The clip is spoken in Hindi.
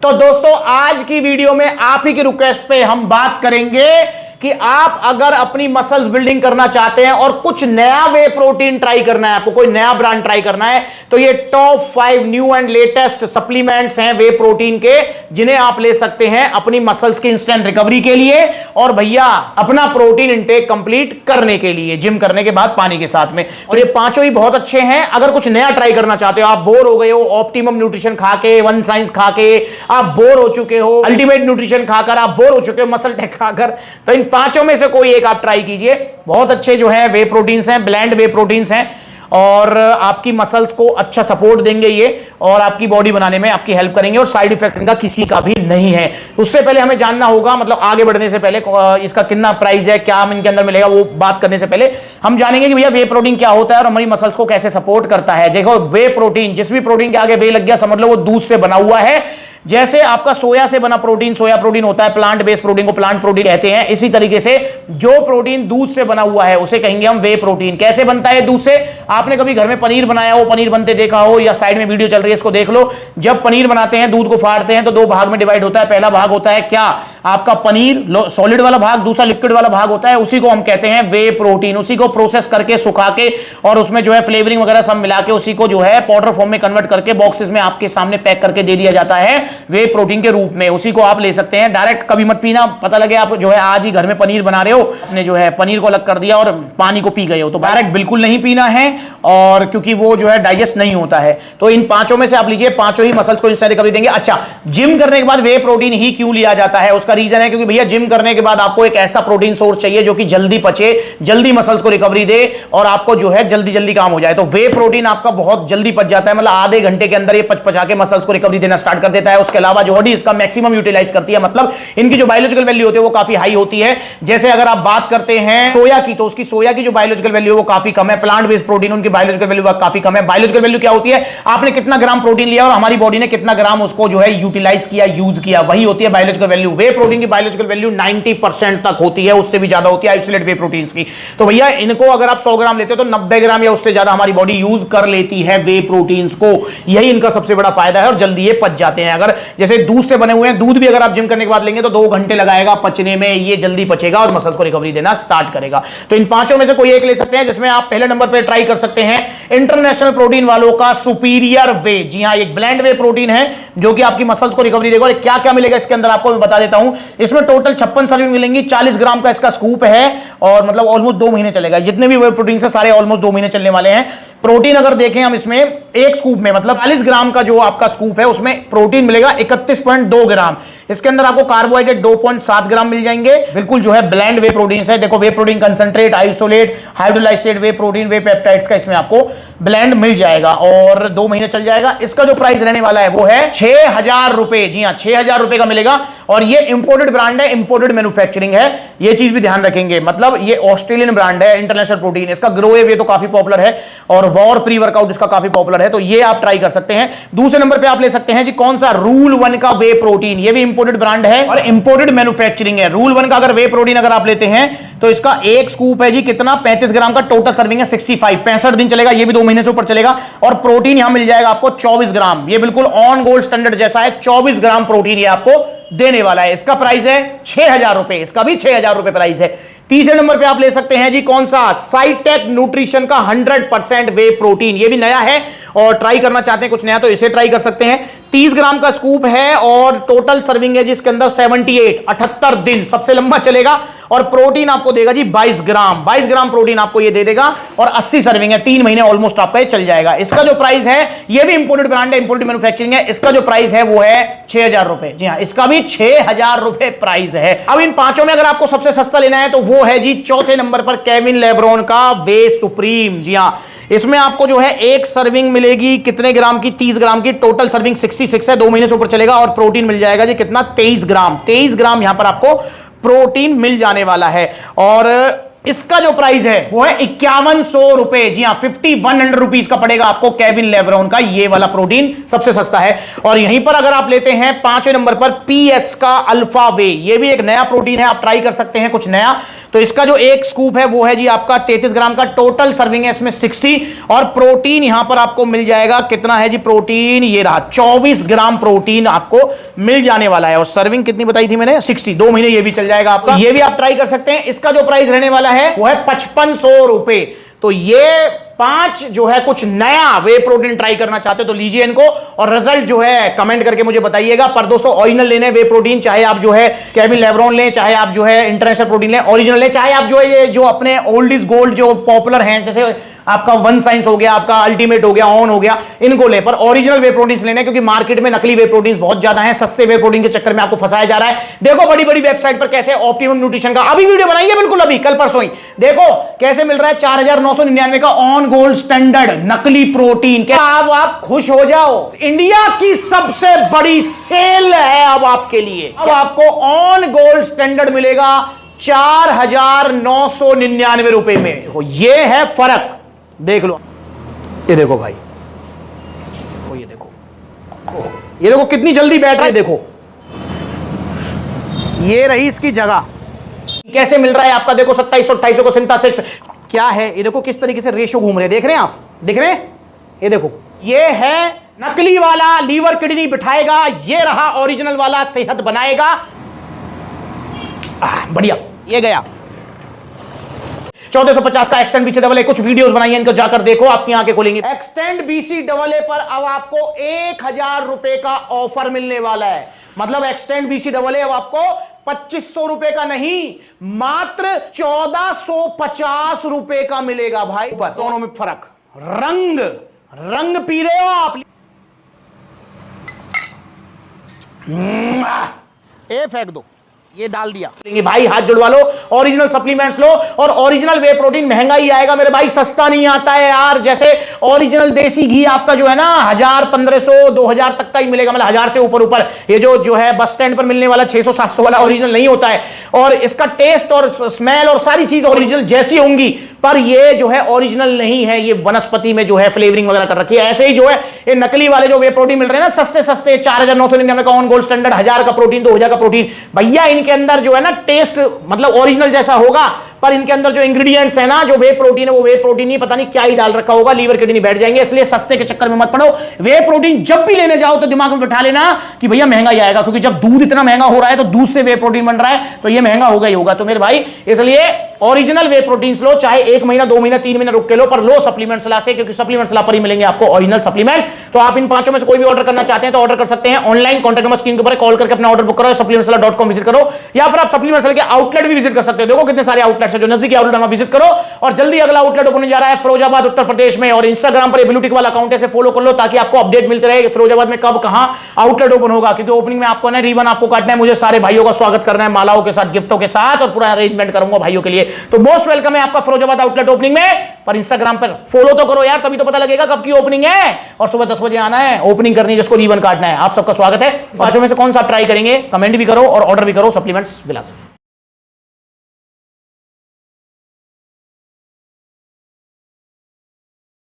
तो दोस्तों आज की वीडियो में आप ही की रिक्वेस्ट पे हम बात करेंगे कि आप अगर अपनी मसल्स बिल्डिंग करना चाहते हैं और कुछ नया वे प्रोटीन ट्राई करना है, आपको कोई नया ब्रांड ट्राई करना है, तो ये top 5 new and latest supplements हैं वे प्रोटीन के, जिन्हें आप ले सकते हैं अपनी मसल्स की इंस्टेंट रिकवरी के लिए और भैया अपना प्रोटीन इंटेक कंप्लीट करने के लिए, जिम करने के बाद पानी के साथ में। और ये पांचों ही बहुत अच्छे हैं। अगर कुछ नया ट्राई करना चाहते हो, आप बोर हो गए हो ऑप्टिमम न्यूट्रिशन खा के, वन साइंस खा के आप बोर हो चुके हो, अल्टीमेट न्यूट्रिशन खाकर आप बोर हो चुके हो, मसल टेक खाकर, तो इन पांचों में से कोई एक आप ट्राई कीजिए। बहुत अच्छे जो है वे प्रोटीन्स हैं, ब्लेंड वे प्रोटीन्स हैं और आपकी मसल्स को अच्छा सपोर्ट देंगे ये, और आपकी बॉडी बनाने में आपकी हेल्प करेंगे, और साइड इफेक्ट इनका किसी का भी नहीं है। उससे पहले हमें जानना होगा, मतलब आगे बढ़ने से पहले इसका कितना प्राइस है, क्या इनके अंदर मिलेगा, वो बात करने से पहले हम जानेंगे कि भैया वे प्रोटीन क्या होता है और हमारी मसल्स को कैसे सपोर्ट करता है। देखो, वे प्रोटीन, जिस भी प्रोटीन के आगे वे लग गया समझ लो वो दूध से बना हुआ है। जैसे आपका सोया से बना प्रोटीन सोया प्रोटीन होता है, प्लांट बेस्ड प्रोटीन को प्लांट प्रोटीन कहते हैं, इसी तरीके से जो प्रोटीन दूध से बना हुआ है उसे कहेंगे हम वे प्रोटीन। कैसे बनता है दूध से? आपने कभी घर में पनीर बनाया हो, पनीर बनते देखा हो, या साइड में वीडियो चल रही है इसको देख लो। जब पनीर बनाते हैं, दूध को फाड़ते हैं तो दो भाग में डिवाइड होता है। पहला भाग होता है क्या, आपका पनीर सॉलिड वाला भाग, दूसरा लिक्विड वाला भाग होता है, उसी को हम कहते हैं वे प्रोटीन। उसी को प्रोसेस करके सुखा के और उसमें जो है फ्लेवरिंग वगैरह सब मिला के उसी को जो है पाउडर फॉर्म में कन्वर्ट करके बॉक्सेस में आपके सामने पैक करके दे दिया जाता है वे प्रोटीन के रूप में। उसी को आप ले सकते हैं। डायरेक्ट कभी मत पीना, पता लगे आप जो है आज ही घर में पनीर बना रहे हो, आपने जो है पनीर को अलग कर दिया और पानी को पी गए हो, तो डायरेक्ट बिल्कुल नहीं पीना है, और क्योंकि वो जो है डाइजेस्ट नहीं होता है। तो इन पांचों में से आप लीजिए, पांचों ही मसल्स को इंस्टेंट रिकवरी देंगे। अच्छा, जिम करने के बाद वे प्रोटीन ही क्यों लिया जाता है? उसका रीजन है क्योंकि भैया जिम करने के बाद आपको एक ऐसा प्रोटीन सोर्स चाहिए जो कि जल्दी पचे, जल्दी मसल्स को रिकवरी दे और आपको जो है जल्दी जल्दी काम हो जाए। तो वे प्रोटीन आपका बहुत जल्दी पच जाता है, मतलब आधे घंटे के अंदर ये पचा के मसल्स को रिकवरी देना स्टार्ट कर देता है। उसके अलावा जो बॉडी इसका मैक्सिमम यूटिलाइज करती है, मतलब इनकी जो बायोलॉजिकल वैल्यू होती है वो काफी हाई होती है। जैसे अगर आप बात करते हैं सोया की, तो उसकी सोया की जो बायोलॉजिकल वैल्यू है वो काफी कम है। प्लांट बेस्ड प्रोटीन, उनकी बायोलॉजिकल वैल्यू काफी कम है। बायोलॉजिकल वैल्यू क्या होती है? आपने कितना ग्राम प्रोटीन लिया और हमारी बॉडी ने कितना ग्राम उसको जो है यूटिलाइज किया, यूज किया, वही होती है बायोलॉजिकल वैल्यू। वे प्रोटीन की बायोलॉजिकल वैल्यू 90% तक होती है, उससे भी ज्यादा होती है आइसोलेट वे प्रोटीन्स की। तो भैया इनको अगर आप 100 ग्राम लेते हो तो 90 ग्राम या उससे ज्यादा हमारी बॉडी यूज कर लेती है वे प्रोटीन्स को। यही इनका सबसे बड़ा फायदा है और जल्दी ये पच जाते हैं। अगर जैसे दूध से बने हुए हैं, दूध भी अगर आप जिम करने के बाद लेंगे तो 2 घंटे लगाएगा पचने में, ये जल्दी पचेगा और मसल्स को रिकवरी देना स्टार्ट करेगा। तो इन पांचों में से कोई एक ले सकते हैं, जिसमें आप पहले नंबर पर ट्राई कर सकते हैं इंटरनेशनल प्रोटीन वालों का सुपीरियर वे। जी हां, एक ब्लेंड वे प्रोटीन है जो कि आपकी मसल्स को रिकवरी देगा। और क्या क्या मिलेगा इसके अंदर आपको मैं बता देता हूं। इसमें टोटल 56 सर्विंग मिलेंगी, 40 ग्राम का इसका स्कूप है और मतलब ऑलमोस्ट 2 महीने चलेगा। जितने भी वे प्रोटीन से सारे ऑलमोस्ट 2 महीने चलने वाले हैं। प्रोटीन अगर देखें हम इसमें एक स्कूप में, मतलब 40 ग्राम का जो आपका स्कूप है उसमें प्रोटीन मिलेगा 31.2 ग्राम। इसके अंदर आपको कार्बोहाइड्रेट 2.7 ग्राम मिल जाएंगे। बिल्कुल जो है ब्लेंड वे प्रोटीन है। देखो, वे प्रोटीन कंसंट्रेट, आइसोलेट, हाइड्रोलाइसेट वे प्रोटीन, वे पेप्टाइड्स का इसमें आपको ब्लेंड मिल जाएगा और 2 महीने चल जाएगा। इसका जो प्राइस रहने वाला है वो है 6000 रुपए। जी हां, 6000 रुपए का मिलेगा और ये इंपोर्टेड ब्रांड है, इंपोर्टेड मैन्युफैक्चरिंग है, ये चीज भी ध्यान रखेंगे। मतलब ये ऑस्ट्रेलियन ब्रांड है, इंटरनेशनल प्रोटीन। इसका ग्रोवे वे तो काफी पॉपुलर है और वॉर प्री वर्कआउट इसका काफी पॉपुलर है, तो ये आप ट्राई कर सकते हैं। दूसरे नंबर पे आप ले सकते हैं जी कौन सा, रूल 1 का वे प्रोटीन। ये भी इंपोर्टेड ब्रांड है और इंपोर्टेड मैन्युफैक्चरिंग है। रूल 1 का अगर वे प्रोटीन अगर आप लेते हैं तो इसका एक स्कूप है जी कितना, 35 ग्राम का टोटल सर्विंग है, 65 दिन चलेगा, ये भी 2 महीने से ऊपर चलेगा। और प्रोटीन यहां मिल जाएगा आपको 24 ग्राम। ये बिल्कुल ऑन गोल्ड स्टैंडर्ड जैसा है, 24 ग्राम प्रोटीन ये आपको देने वाला है। इसका प्राइस है 6000 रुपए, इसका भी 6000 रुपए प्राइस है। तीसरे नंबर पे आप ले सकते हैं जी कौन सा, साइटेक न्यूट्रिशन का 100% वे प्रोटीन। ये भी नया है और ट्राई करना चाहते हैं कुछ नया तो इसे ट्राई कर सकते हैं। 30 ग्राम का स्कूप है और टोटल सर्विंग है जिसके अंदर 78 दिन सबसे लंबा चलेगा और प्रोटीन आपको देगा जी 22 ग्राम प्रोटीन आपको ये दे देगा और 80 सर्विंग है, 3 महीने ऑलमोस्ट आपका ये चल जाएगा। इसका जो प्राइस है, ये भी इंपोर्टेड ब्रांड है, इंपोर्टेड मैन्युफैक्चरिंग है। इसका जो प्राइस है वो है 6000 रुपए। जी हां, इसका भी 6000 रुपए प्राइस है। अब इन पांचों में अगर आपको सबसे सस्ता लेना है तो वो है जी चौथे नंबर पर केविन लेब्रॉन का वे सुप्रीम। जी हां, इसमें आपको जो है एक सर्विंग मिलेगी कितने ग्राम की, 30 ग्राम की। टोटल सर्विंग 66 है, 2 महीने से ऊपर चलेगा और प्रोटीन मिल जाएगा जी कितना, 23 ग्राम यहां पर आपको प्रोटीन मिल जाने वाला है। और इसका जो प्राइस है वो है 5100 रुपए। जी हां, 5100 रुपीज का पड़ेगा आपको केविन लेब्रॉन का ये वाला प्रोटीन, सबसे सस्ता है। और यहीं पर अगर आप लेते हैं 5वें नंबर पर पीएस का अल्फा वे, ये भी एक नया प्रोटीन है, आप ट्राई कर सकते हैं कुछ नया। तो इसका जो एक स्कूप है वो है जी आपका 33 ग्राम का, टोटल सर्विंग है इसमें 60, और प्रोटीन यहां पर आपको मिल जाएगा, कितना है जी प्रोटीन, ये रहा 24 ग्राम प्रोटीन आपको मिल जाने वाला है। और सर्विंग कितनी बताई थी मैंने, 60, 2 महीने ये भी चल जाएगा आपका, ये भी आप ट्राई कर सकते हैं। इसका जो प्राइस रहने वाला है वो है 5500 रुपए। तो ये 5 जो है कुछ नया वे प्रोटीन ट्राई करना चाहते तो लीजिए इनको, और रिजल्ट जो है कमेंट करके मुझे बताइएगा। पर दोस्तों ओरिजिनल लेने वे प्रोटीन, चाहे आप जो है केविन लेब्रॉन लें, चाहे आप जो है इंटरनेशनल प्रोटीन लें, ओरिजिनल लें, चाहे आप जो है ये जो अपने ओल्ड इज गोल्ड जो पॉपुलर हैं, जैसे आपका वन साइंस हो गया, आपका अल्टीमेट हो गया, ऑन हो गया, इनको ले, पर ओरिजिनल वे प्रोटीन लेने, क्योंकि मार्केट में नकली वे प्रोटीन बहुत ज्यादा हैं, सस्ते वे प्रोटीन के चक्कर में आपको फंसाया जा रहा है। देखो बड़ी बड़ी वेबसाइट पर कैसे ऑप्टिमम न्यूट्रिशन का अभी वीडियो बनाई है, बिल्कुल अभी कल परसों ही, देखो कैसे मिल रहा है 4999 का ऑन गोल्ड स्टैंडर्ड नकली प्रोटीन। क्या आप खुश हो जाओ, इंडिया की सबसे बड़ी सेल है अब आपके लिए। अब आपको ऑन गोल्ड स्टैंडर्ड मिलेगा 4999 रुपए में। ये है फर्क, देख लो, ये देखो भाई, ये देखो, ये देखो कितनी जल्दी बैठ रहा है, देखो ये रही इसकी जगह। कैसे मिल रहा है आपका, देखो 2700 2800 को सिंथेसिस क्या है, ये देखो किस तरीके से रेशो घूम रहे हैं, देख रहे हैं आप, दिख रहे हैं, ये देखो, ये है नकली वाला लीवर किडनी बिठाएगा, ये रहा ओरिजिनल वाला सेहत बनाएगा। बढ़िया, ये गया 1450 का एक्सटेंड बीसी डबल ए, कुछ वीडियोस बनाई हैं, इनको जाकर देखो, आपकी आंखें खोलेंगी। एक्सटेंड बीसी डबल ए पर अब आपको 1000 रुपए का ऑफर मिलने वाला है। मतलब एक्सटेंड बीसी डबल ए अब आपको 2500 रुपए का नहीं, मात्र 1450 रुपए का मिलेगा भाई। पर दोनों में फर्क, रंग पी रहे हो आप, ए फेंक दो, ये डाल दिया भाई, हाथ जुड़वा लो, ओरिजिनल सप्लीमेंट्स लो, और ओरिजिनल वे प्रोटीन महंगा ही आएगा मेरे भाई, सस्ता नहीं आता है यार। जैसे ओरिजिनल देसी घी आपका जो है ना 1000 1500 2000 तक का ही मिलेगा, मतलब 1000 से ऊपर। ये जो है बस स्टैंड पर मिलने वाला 600 700 वाला ओरिजिनल नहीं होता है, और इसका टेस्ट और स्मेल और सारी चीज ओरिजिनल जैसी होंगी, पर ये जो है ओरिजिनल नहीं है, ये वनस्पति में जो है फ्लेवरिंग वगैरह कर रखी है। ऐसे ही जो है ये नकली वाले जो वे प्रोटीन मिल रहे हैं ना सस्ते 4999 का ऑन गोल्ड स्टैंडर्ड, 1000 का प्रोटीन, 2000 का प्रोटीन, भैया इनके अंदर जो है ना टेस्ट मतलब ओरिजिनल जैसा होगा, पर इनके अंदर जो इंग्रेडिएंट्स है ना, जो वे प्रोटीन है वो वे प्रोटीन नहीं, पता नहीं क्या ही डाल रखा होगा, लीवर किडनी बैठ जाएंगे। इसलिए सस्ते के चक्कर में मत पड़ो। वे प्रोटीन जब भी लेने जाओ तो दिमाग में बैठा लेना कि भैया महंगा ही आएगा, क्योंकि जब दूध इतना महंगा हो रहा है तो दूध से वे प्रोटीन बन रहा है, तो ये महंगा होगा ही होगा। तो मेरे भाई इसलिए ओरिजिनल वे प्रोटीन लो, चाहे 1 महीना 2 महीना 3 महीना रुक के लो, पर लो सप्लीमेंट्स ला से, क्योंकि सप्लीमेंट्स ला पर ही मिलेंगे आपको ओरिजिनल सप्लीमेंट्स। तो आप इन पांचों में से कोई भी ऑर्डर करना चाहते हैं तो ऑर्डर कर सकते हैं ऑनलाइन, कॉन्टैक्ट नंबर स्क्रीन के ऊपर कॉल करके अपना ऑर्डर बुक करो, supplementsala.com विजिट करो, या फिर आप सप्लीमेंट्स के आउटलेट भी विजिट कर सकते हो। देखो कितने सारे आउटलेट्स हैं, जो नजदीकी आउटलेट हम विजिट करो। और जल्दी अगला आउटलेट ओपन जा रहा है फिरोजाबाद उत्तर प्रदेश में, और इंस्टाग्राम पर ब्लूटिक वाला अकाउंट है, फॉलो कर लो ताकि आपको अपडेट मिलते रहे फिरोजाबाद में कब कहां आउटलेट ओपन होगा। क्योंकि ओपनिंग में आपको ना रिबन आपको काटना है, मुझे सारे भाइयों का स्वागत करना है मालाओं के साथ, गिफ्टों के साथ, और पूरा अरेंजमेंट करूंगा भाइयों के लिए। तो मोस्ट वेलकम है आपका फिरोजाबाद आउटलेट ओपनिंग में। पर इंस्टाग्राम पर फॉलो तो करो यार, तभी तो पता लगेगा कब की ओपनिंग है, और सुबह 10 बजे आना है, ओपनिंग करनी है, जिसको रिबन काटना है। आप सबका स्वागत है। पांचों में से कौन सा ट्राई करेंगे, कमेंट भी करो और ऑर्डर भी करो सप्लीमेंट्स विलास।